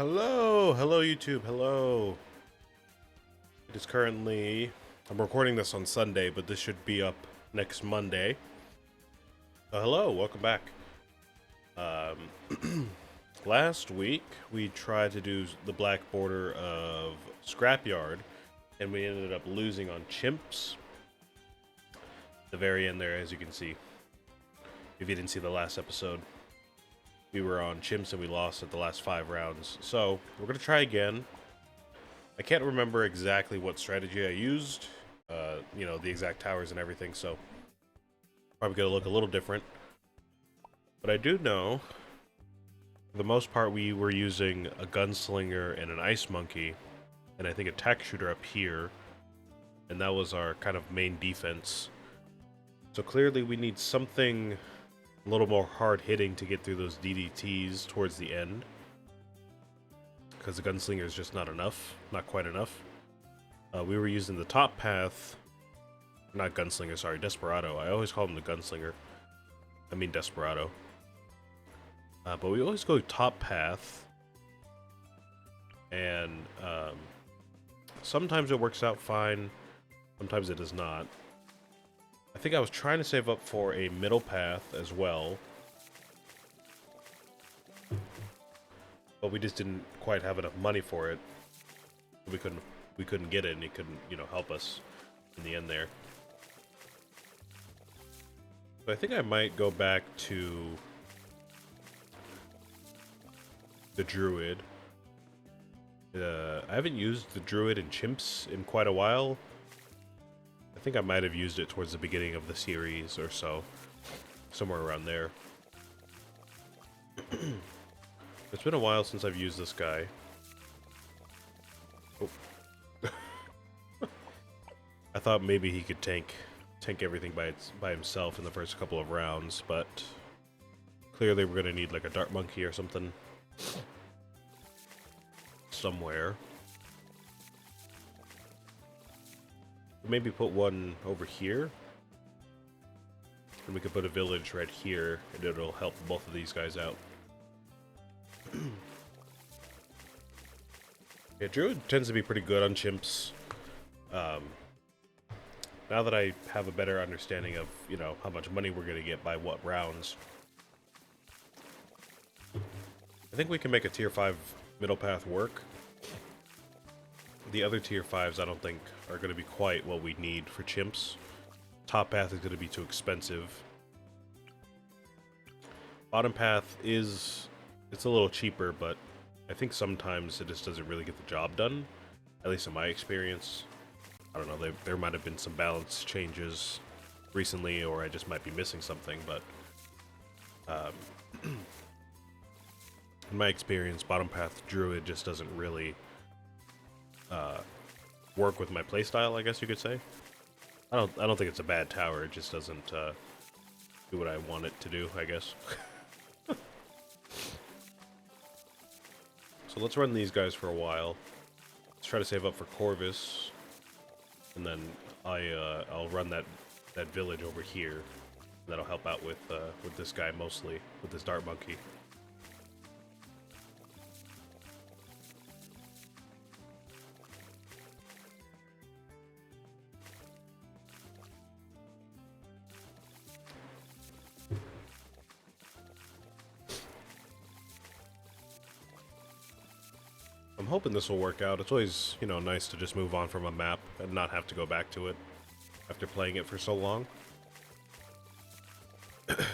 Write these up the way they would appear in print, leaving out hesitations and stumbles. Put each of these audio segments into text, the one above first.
Hello YouTube, hello. It is currently, I'm recording this on Sunday, but this should be up next Monday. Hello, welcome back. Last week we tried to do the black border of Scrapyard, and we ended up losing on chimps. The very end there, as you can see, if you didn't see the last episode. We were on chimps and we lost at the last 5 rounds. So, we're going to try again. I can't remember exactly what strategy I used. The exact towers and everything, so probably going to look a little different. But I do know, for the most part, we were using a gunslinger and an ice monkey, and I think a tack shooter up here. And that was our kind of main defense. So clearly we need something a little more hard-hitting to get through those DDTs towards the end. Because the gunslinger is just not enough. Not quite enough. We were using the top path. Not gunslinger, sorry, Desperado. I always call him the gunslinger. I mean Desperado. But we always go top path. And sometimes it works out fine. Sometimes it does not. I think I was trying to save up for a middle path as well. But we just didn't quite have enough money for it. We couldn't get it, and it couldn't, help us in the end there. So I think I might go back to the druid. I haven't used the druid and chimps in quite a while. I think I might have used it towards the beginning of the series or so. Somewhere around there. It's been a while since I've used this guy. Oh. I thought maybe he could tank everything by himself in the first couple of rounds, but clearly we're gonna need like a dart monkey or something somewhere. Maybe put one over here, and we could put a village right here, and it'll help both of these guys out. Yeah, druid tends to be pretty good on chimps. Now that I have a better understanding of, how much money we're gonna get by what rounds, I think we can make a tier 5 middle path work. The other tier 5s I don't think are going to be quite what we need for chimps. Top path is going to be too expensive. Bottom path it's a little cheaper, but I think sometimes it just doesn't really get the job done. At least in my experience. I don't know, there might have been some balance changes recently, or I just might be missing something, but in my experience, bottom path druid just doesn't really work with my playstyle, I guess you could say. I don't think it's a bad tower. It just doesn't do what I want it to do, I guess. So let's run these guys for a while. Let's try to save up for Corvus, and then I'll run that village over here. That'll help out with this guy mostly, with this dart monkey. I'm hoping this will work out. It's always, nice to just move on from a map and not have to go back to it after playing it for so long.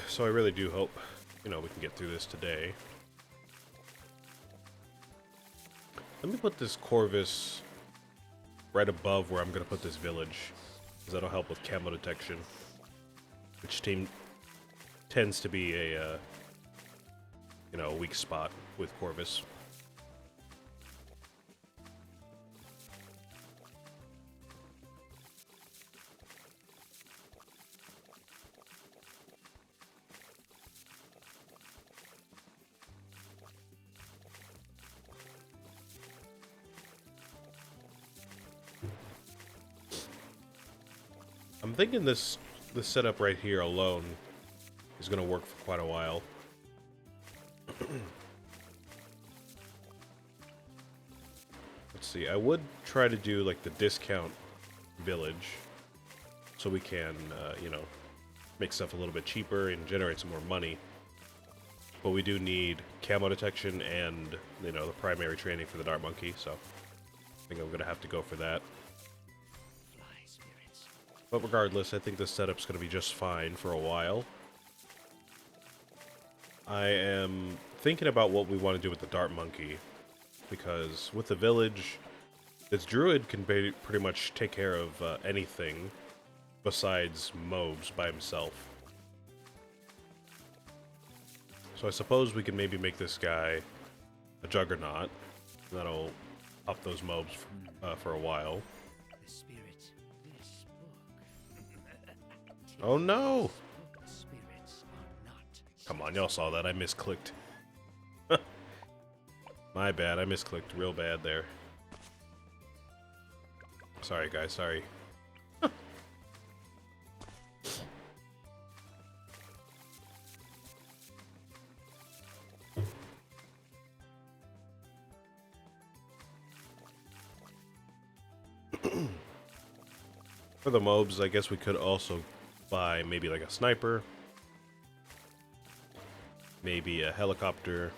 So I really do hope, we can get through this today. Let me put this Corvus right above where I'm going to put this village, because that'll help with camo detection, which tends to be a weak spot with Corvus. I'm thinking this setup right here alone is going to work for quite a while. see. I would try to do like the discount village, so we can, you know, make stuff a little bit cheaper and generate some more money. But we do need camo detection and, you know, the primary training for the Dart Monkey, so I think I'm gonna have to go for that. But regardless, I think this setup's gonna be just fine for a while. I am thinking about what we want to do with the Dart Monkey, because with the village, this druid can pretty much take care of anything besides mobs by himself. So I suppose we can maybe make this guy a juggernaut. That'll up those mobs for a while. Oh no! Come on, y'all saw that. I misclicked. My bad, I misclicked real bad there. Sorry guys, sorry. For the mobs, I guess we could also buy maybe like a sniper, maybe a helicopter,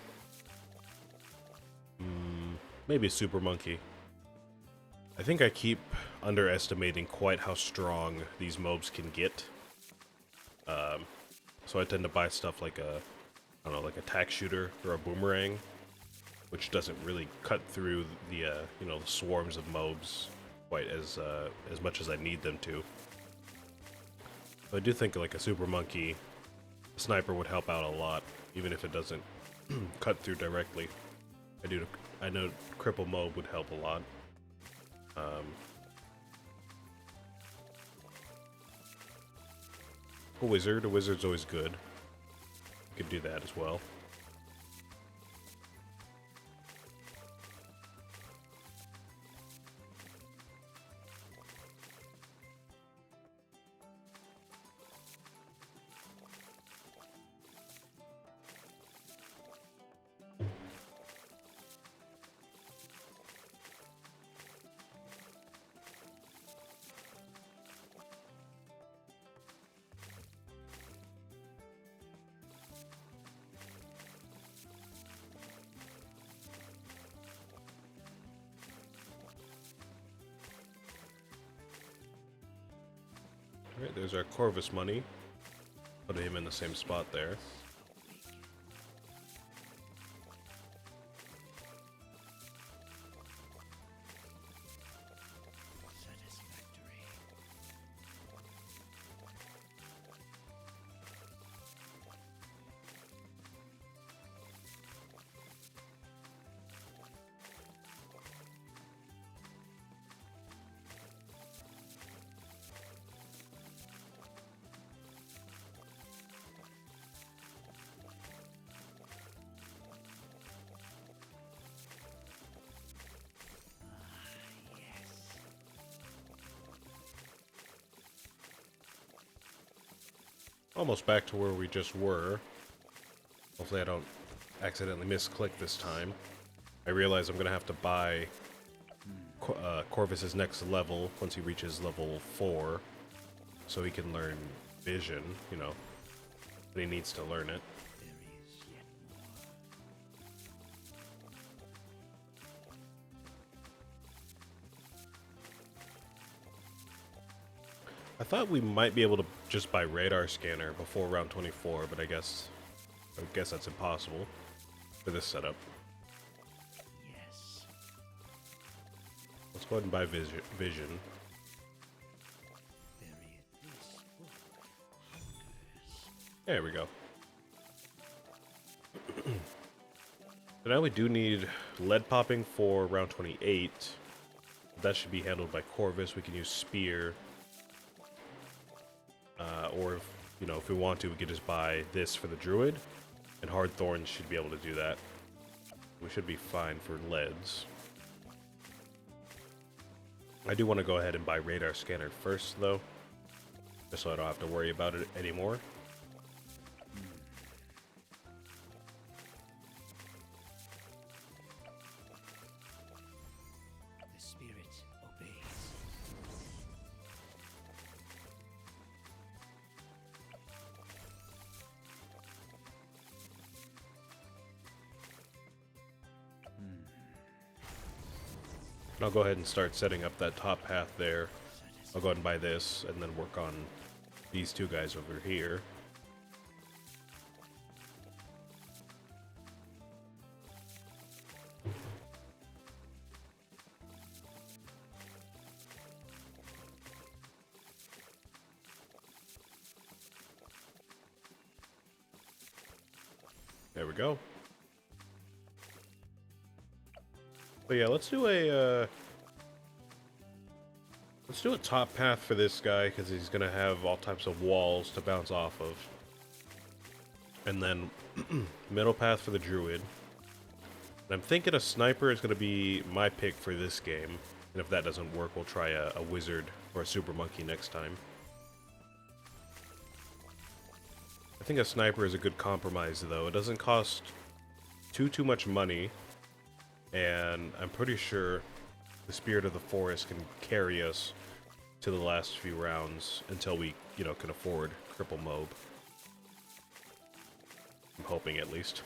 maybe a super monkey. I think I keep underestimating quite how strong these mobs can get. So I tend to buy stuff like a, I don't know, like a tack shooter or a boomerang, which doesn't really cut through the, you know, the swarms of mobs quite as much as I need them to. So I do think like a super monkey sniper would help out a lot, even if it doesn't cut through directly. I know cripple mob would help a lot. A wizard's always good. You could do that as well. Alright, there's our Corvus money. Put him in the same spot there. Almost back to where we just were. Hopefully I don't accidentally misclick this time. I realize I'm gonna have to buy Corvus's next level once he reaches level 4, so he can learn vision, you know, but he needs to learn it. I thought we might be able to just buy radar scanner before round 24, but I guess that's impossible for this setup. Yes. Let's go ahead and buy vision. There we go. So now we do need lead popping for round 28. That should be handled by Corvus. We can use spear. Or if, you know, if we want to, we could just buy this for the druid, and hard thorns should be able to do that. We should be fine for leads. I do want to go ahead and buy radar scanner first, though, just so I don't have to worry about it anymore. And I'll go ahead and start setting up that top path there. I'll go ahead and buy this, and then work on these two guys over here. There we go. But yeah, let's do a top path for this guy, because he's gonna have all types of walls to bounce off of. And then middle path for the druid. And I'm thinking a sniper is gonna be my pick for this game. And if that doesn't work, we'll try a wizard or a super monkey next time. I think a sniper is a good compromise, though. It doesn't cost too much money, and I'm pretty sure the Spirit of the Forest can carry us to the last few rounds until we, can afford Cripple Mob. I'm hoping, at least.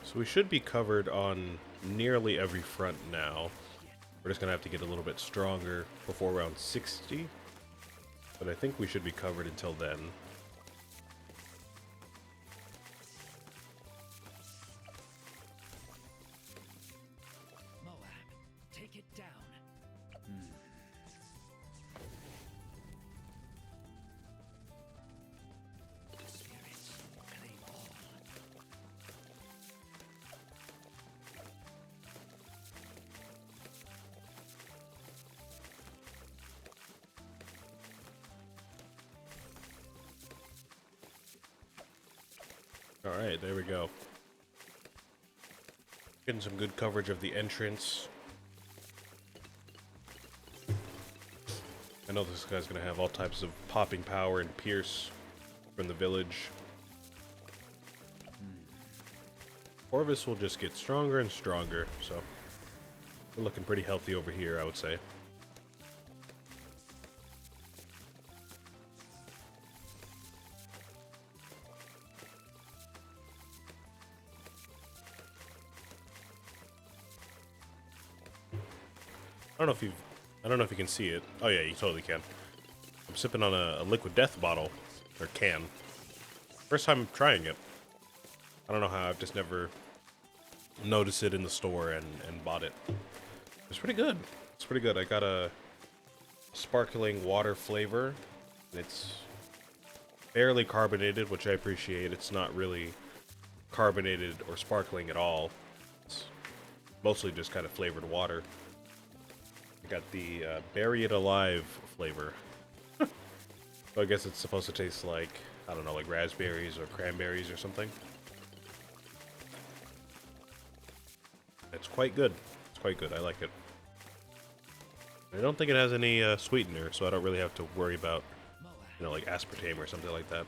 So we should be covered on nearly every front now. We're just going to have to get a little bit stronger before round 60. But I think we should be covered until then. Moab, take it down. Spirits, claim all. Alright, there we go. Getting some good coverage of the entrance. I know this guy's gonna have all types of popping power and pierce from the village. Orvis will just get stronger and stronger, so we're looking pretty healthy over here, I would say. I don't know if you can see it. Oh yeah, you totally can. I'm sipping on a liquid death bottle, or can. First time trying it. I don't know how, I've just never noticed it in the store and bought it. It's pretty good. It's pretty good. I got a sparkling water flavor. It's barely carbonated, which I appreciate. It's not really carbonated or sparkling at all. It's mostly just kind of flavored water. I got the Bury It Alive flavor. So I guess it's supposed to taste like, I don't know, like raspberries or cranberries or something. It's quite good. It's quite good. I like it. I don't think it has any sweetener, so I don't really have to worry about, like aspartame or something like that.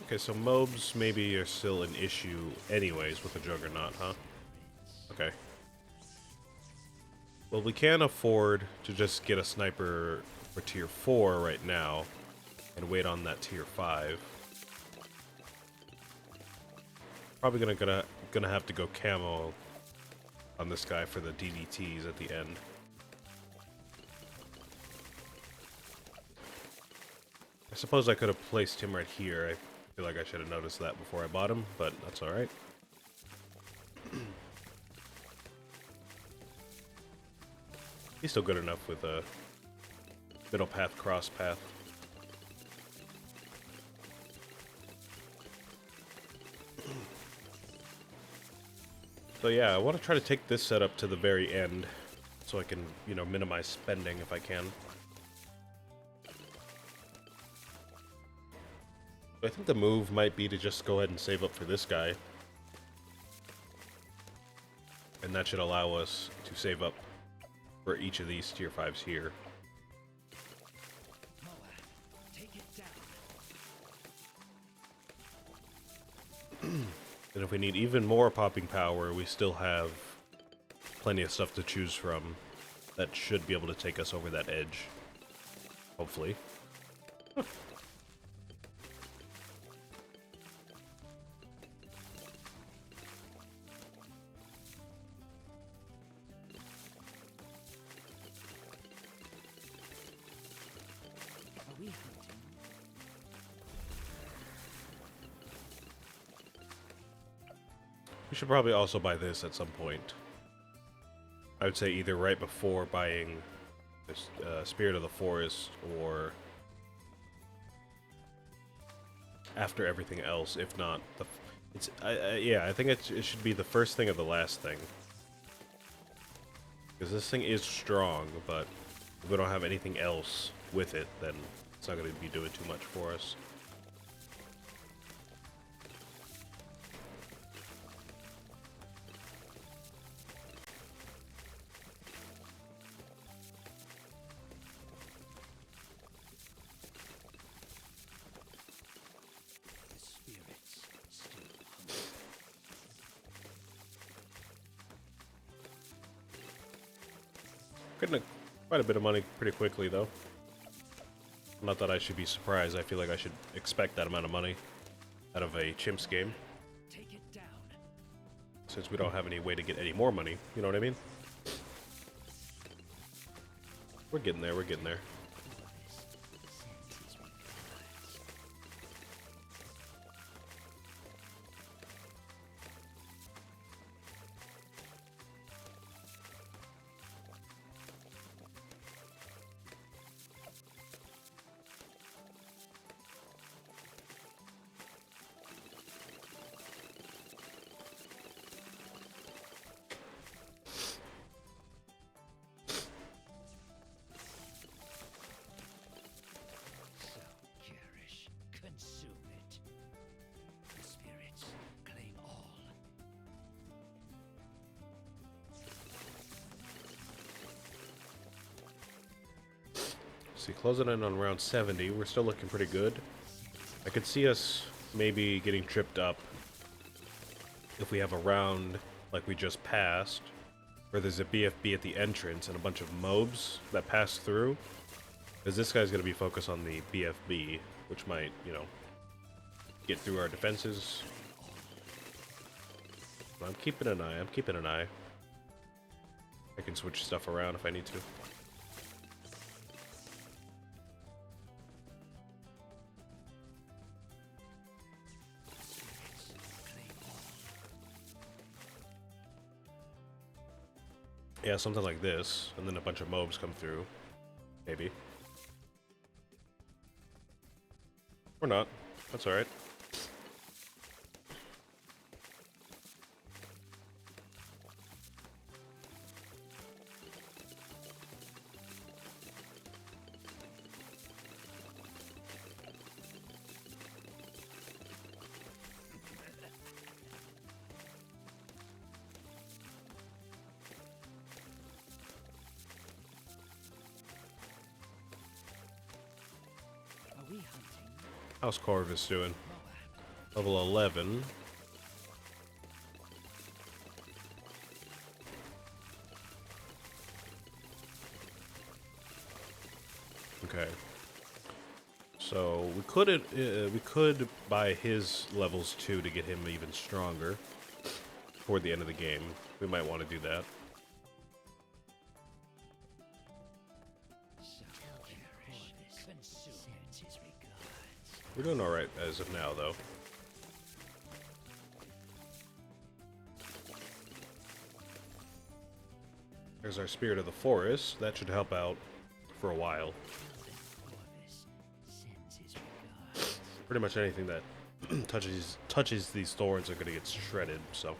Okay, so mobs maybe are still an issue anyways with the Juggernaut, huh? Okay. Well, we can afford to just get a sniper for tier 4 right now and wait on that tier 5. Probably gonna have to go camo on this guy for the DDTs at the end. I suppose I could have placed him right here. I feel like I should have noticed that before I bought him, but that's alright. He's still good enough with a middle path, cross path. So yeah, I want to try to take this setup to the very end so I can, minimize spending if I can. I think the move might be to just go ahead and save up for this guy. And that should allow us to save up for each of these tier 5s here. Moab, take it down. And if we need even more popping power, we still have plenty of stuff to choose from that should be able to take us over that edge. Hopefully. Are we hunting? We should probably also buy this at some point. I would say either right before buying this Spirit of the Forest or after everything else. If not, yeah, I think it should be the first thing or the last thing. Because this thing is strong, but if we don't have anything else with it, then it's not going to be doing too much for us. The spirits still hunt. Getting quite a bit of money pretty quickly, though. Not that I should be surprised. I feel like I should expect that amount of money out of a Chimps game, Take it down. since we don't have any way to get any more money. You know what I mean? We're getting there. We're getting there. Senses we guards. So garish. Consume it. The spirits claim all. See, closing in on round 70. We're still looking pretty good. I could see us maybe getting tripped up if we have a round like we just passed, where there's a BFB at the entrance and a bunch of mobs that pass through. Because this guy's going to be focused on the BFB, which might, you know, get through our defenses. But I'm keeping an eye. I'm keeping an eye. I can switch stuff around if I need to. Spirits claim all. Yeah, something like this, and then a bunch of mobs come through. Maybe. Or not. That's alright. Are we hunting? How's Corvus doing? Moab. Level 11. Okay. So we could buy his levels 2 to get him even stronger toward the end of the game. We might want to do that. So garish. Consume it. Senses we guards. We're doing alright as of now, though. There's our Spirit of the Forest. That should help out for a while. Corvus. Senses we guards. Pretty much anything that touches these thorns are going to get shredded, so.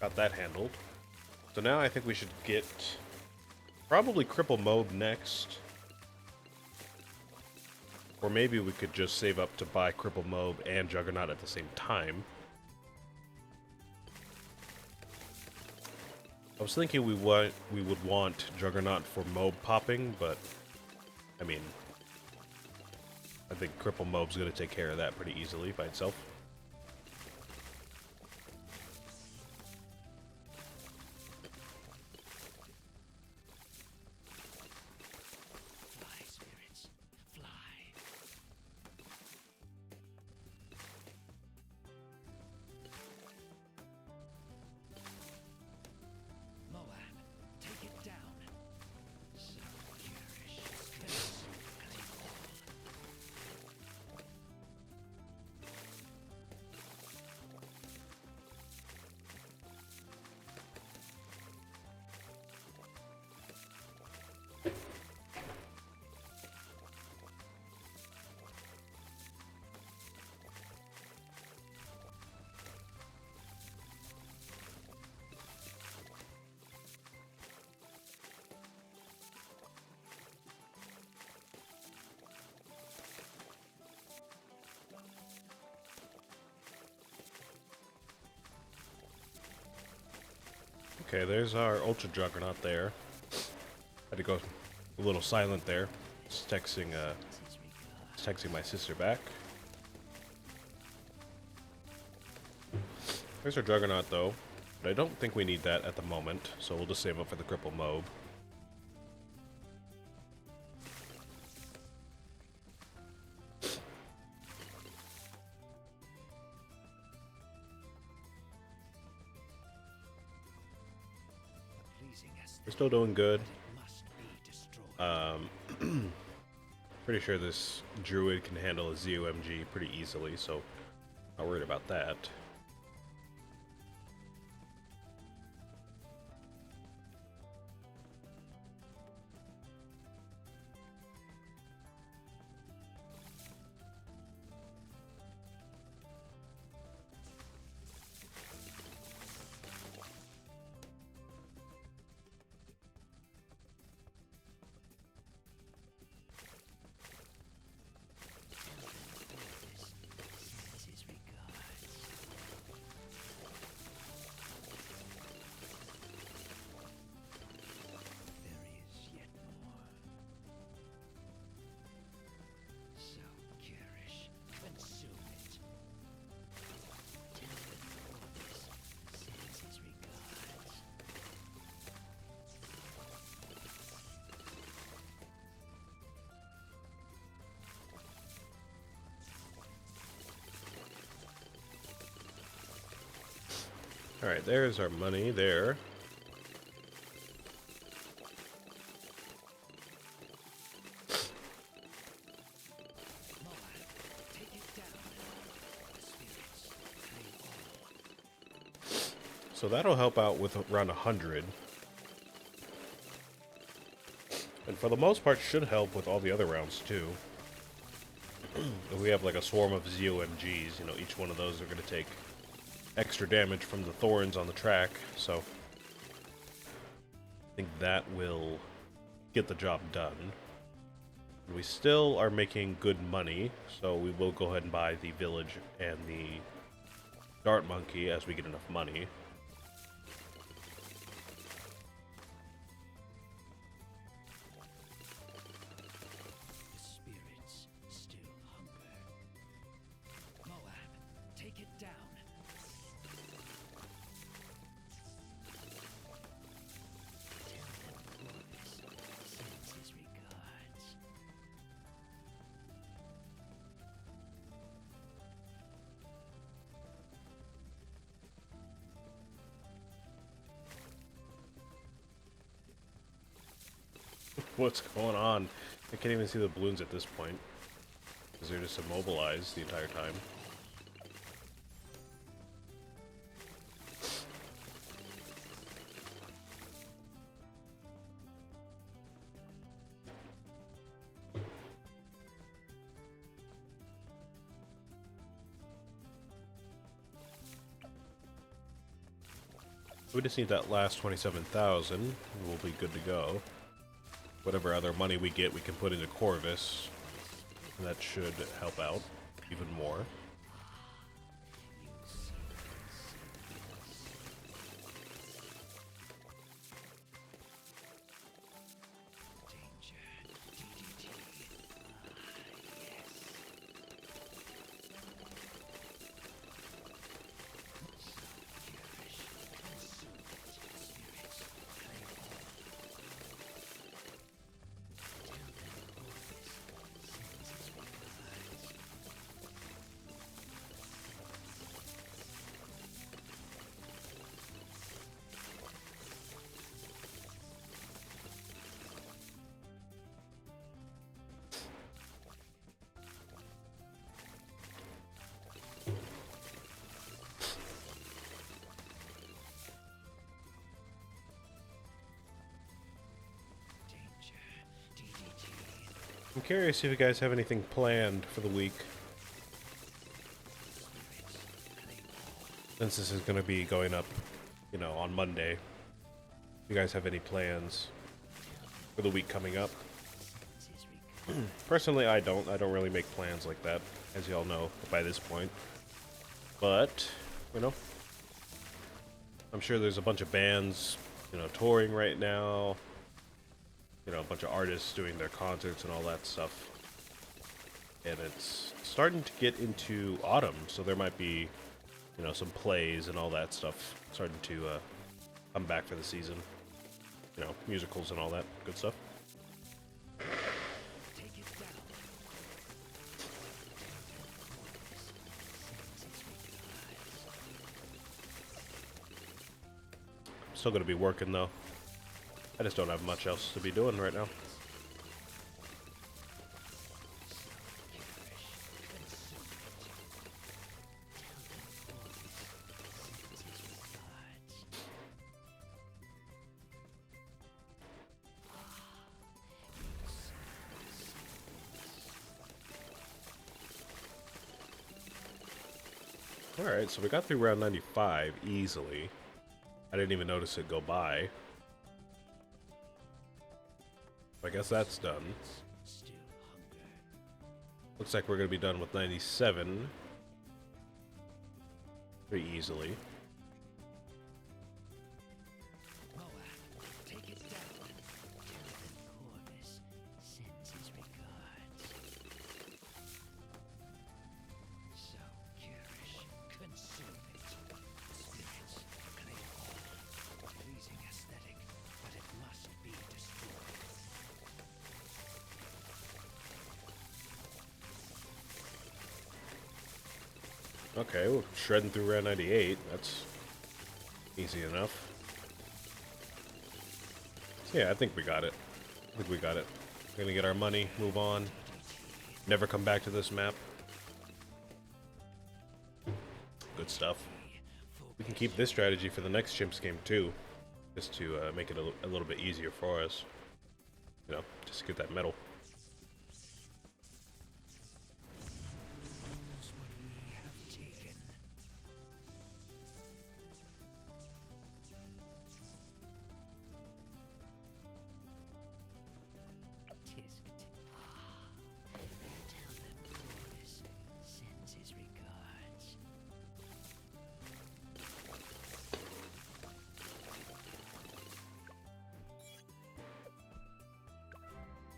Got that handled. So now I think we should get probably Cripple Mob next. Or maybe we could just save up to buy Cripple Mob and Juggernaut at the same time. I was thinking we would want Juggernaut for mob popping, but I mean, I think Cripple Mob's gonna take care of that pretty easily by itself. Fly, spirits, fly. Moab, take it down. So garish, consume claim all. Okay, there's our Ultra Juggernaut there. Had to go a little silent there. Just texting my sister back. There's our Juggernaut though, but I don't think we need that at the moment, so we'll just save up for the Cripple Mob. Pleasing as We're still doing good. it must be destroyed. Pretty sure this Druid can handle a ZOMG pretty easily, so not worried about that. Sends his regards. There is yet more. So garish, consume it. Tilden Orbis sends his regards. Alright, there's our money there. Moab, take it down. Spirits, claim all. So that'll help out with around 100. And for the most part should help with all the other rounds too. If we have like a swarm of ZOMGs, you know, each one of those are going to take extra damage from the thorns on the track, so I think that will get the job done. We still are making good money, so we will go ahead and buy the village and the dart monkey as we get enough money. The spirits still hunger. Moab, take it down. Tilden Orbis sends his regards. What's going on? I can't even see the balloons at this point, because they're just immobilized the entire time. We just need that last 27,000. We'll be good to go. Whatever other money we get, we can put into Corvus. And that should help out even more. I'm curious if you guys have anything planned for the week. Since this is going to be going up, you know, on Monday. If you guys have any plans for the week coming up? Personally, I don't. I don't really make plans like that, as y'all know by this point. But, you know, I'm sure there's a bunch of bands, you know, touring right now. You know, a bunch of artists doing their concerts and all that stuff. And it's starting to get into autumn, so there might be, you know, some plays and all that stuff starting to come back for the season. You know, musicals and all that good stuff. I'm still going to be working, though. I just don't have much else to be doing right now. Alright, so we got through round 95 easily. I didn't even notice it go by. I guess that's done. Looks like we're going to be done with 97 pretty easily. Okay, we're shredding through round 98. That's easy enough. Yeah, I think we got it. I think we got it. We're gonna get our money, move on. Never come back to this map. Good stuff. We can keep this strategy for the next Chimps game too. Just to make it a little bit easier for us. You know, just to get that medal.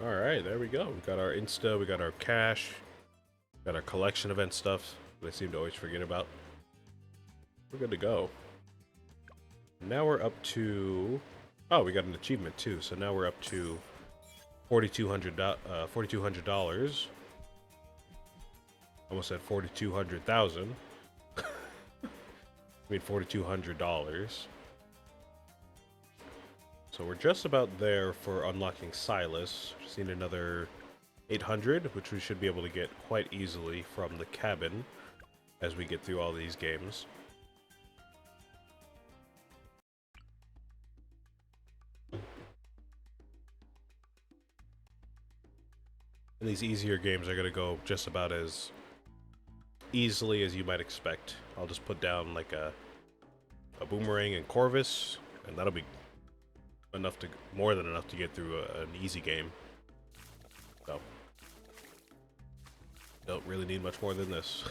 Alright, there we go. We got our Insta, we got our cash, got our collection event stuff that I seem to always forget about. We're good to go. Now we're up to... Oh, we got an achievement too, so now we're up to $4,200. Almost said 4,200,000. I mean $4,200. So we're just about there for unlocking Silas. Just need another 800, which we should be able to get quite easily from the cabin as we get through all these games. And these easier games are going to go just about as easily as you might expect. I'll just put down like a boomerang and Corvus, and that'll be enough to, more than enough to get through an easy game. So, don't really need much more than this.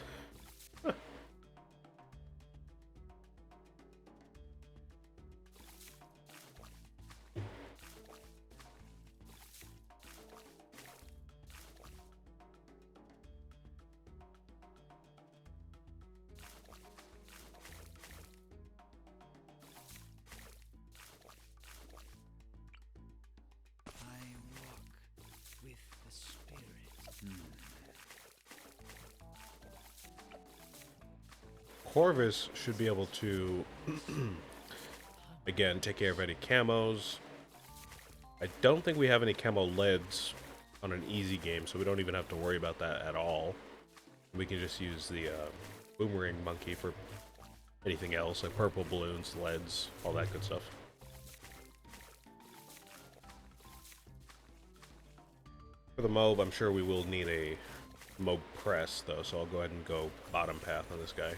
Corvus should be able to, again, take care of any camos. I don't think we have any camo leads on an easy game, so we don't even have to worry about that at all. We can just use the boomerang monkey for anything else, like purple balloons, leads, all that good stuff. For the mob, I'm sure we will need a mob press, though, so I'll go ahead and go bottom path on this guy.